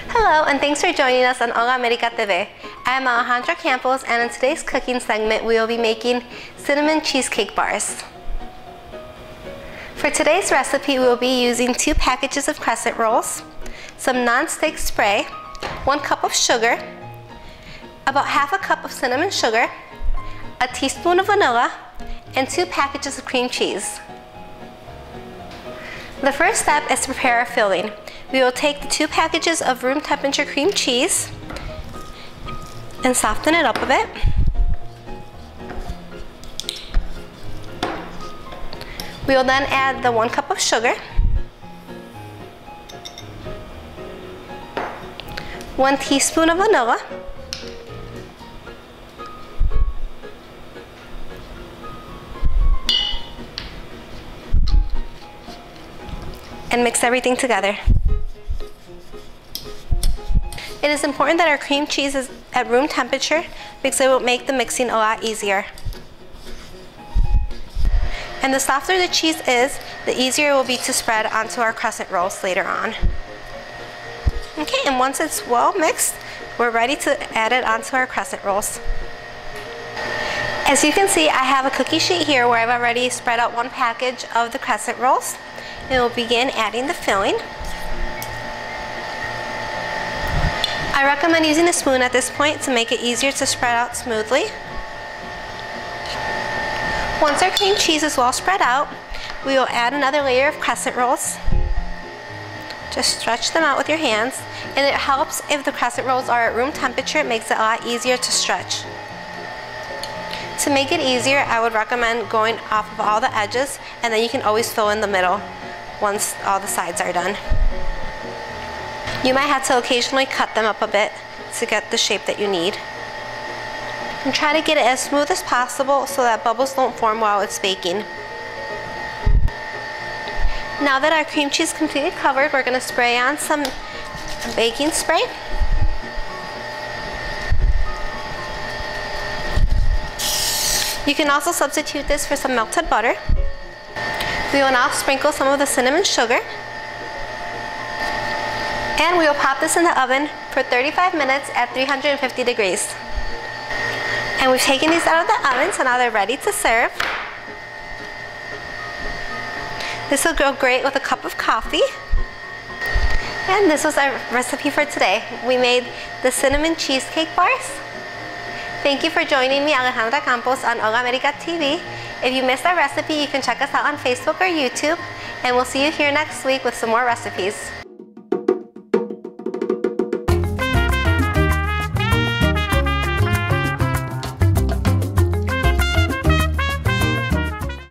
Hello, and thanks for joining us on Hola America TV. I am Alejandra Campos, and in today's cooking segment, we will be making cinnamon cheesecake bars. For today's recipe, we will be using 2 packages of crescent rolls, some non-stick spray, 1 cup of sugar, about half a cup of cinnamon sugar, a teaspoon of vanilla, and 2 packages of cream cheese. The first step is to prepare our filling. We will take the 2 packages of room temperature cream cheese and soften it up a bit. We will then add the 1 cup of sugar, 1 teaspoon of vanilla, and mix everything together. It is important that our cream cheese is at room temperature because it will make the mixing a lot easier. And the softer the cheese is, the easier it will be to spread onto our crescent rolls later on. Okay, and once it's well mixed, we're ready to add it onto our crescent rolls. As you can see, I have a cookie sheet here where I've already spread out 1 package of the crescent rolls. And we'll begin adding the filling. I recommend using a spoon at this point to make it easier to spread out smoothly. Once our cream cheese is well spread out, we will add another layer of crescent rolls. Just stretch them out with your hands, and it helps if the crescent rolls are at room temperature. It makes it a lot easier to stretch. To make it easier, I would recommend going off of all the edges, and then you can always fill in the middle once all the sides are done. You might have to occasionally cut them up a bit to get the shape that you need. And try to get it as smooth as possible so that bubbles don't form while it's baking. Now that our cream cheese is completely covered, we're going to spray on some baking spray. You can also substitute this for some melted butter. We will now sprinkle some of the cinnamon sugar. And we will pop this in the oven for 35 minutes at 350 degrees. And we've taken these out of the oven, so now they're ready to serve. This will go great with a cup of coffee. And this was our recipe for today. We made the cinnamon cheesecake bars. Thank you for joining me, Alejandra Campos, on Hola America TV. If you missed our recipe, you can check us out on Facebook or YouTube. And we'll see you here next week with some more recipes.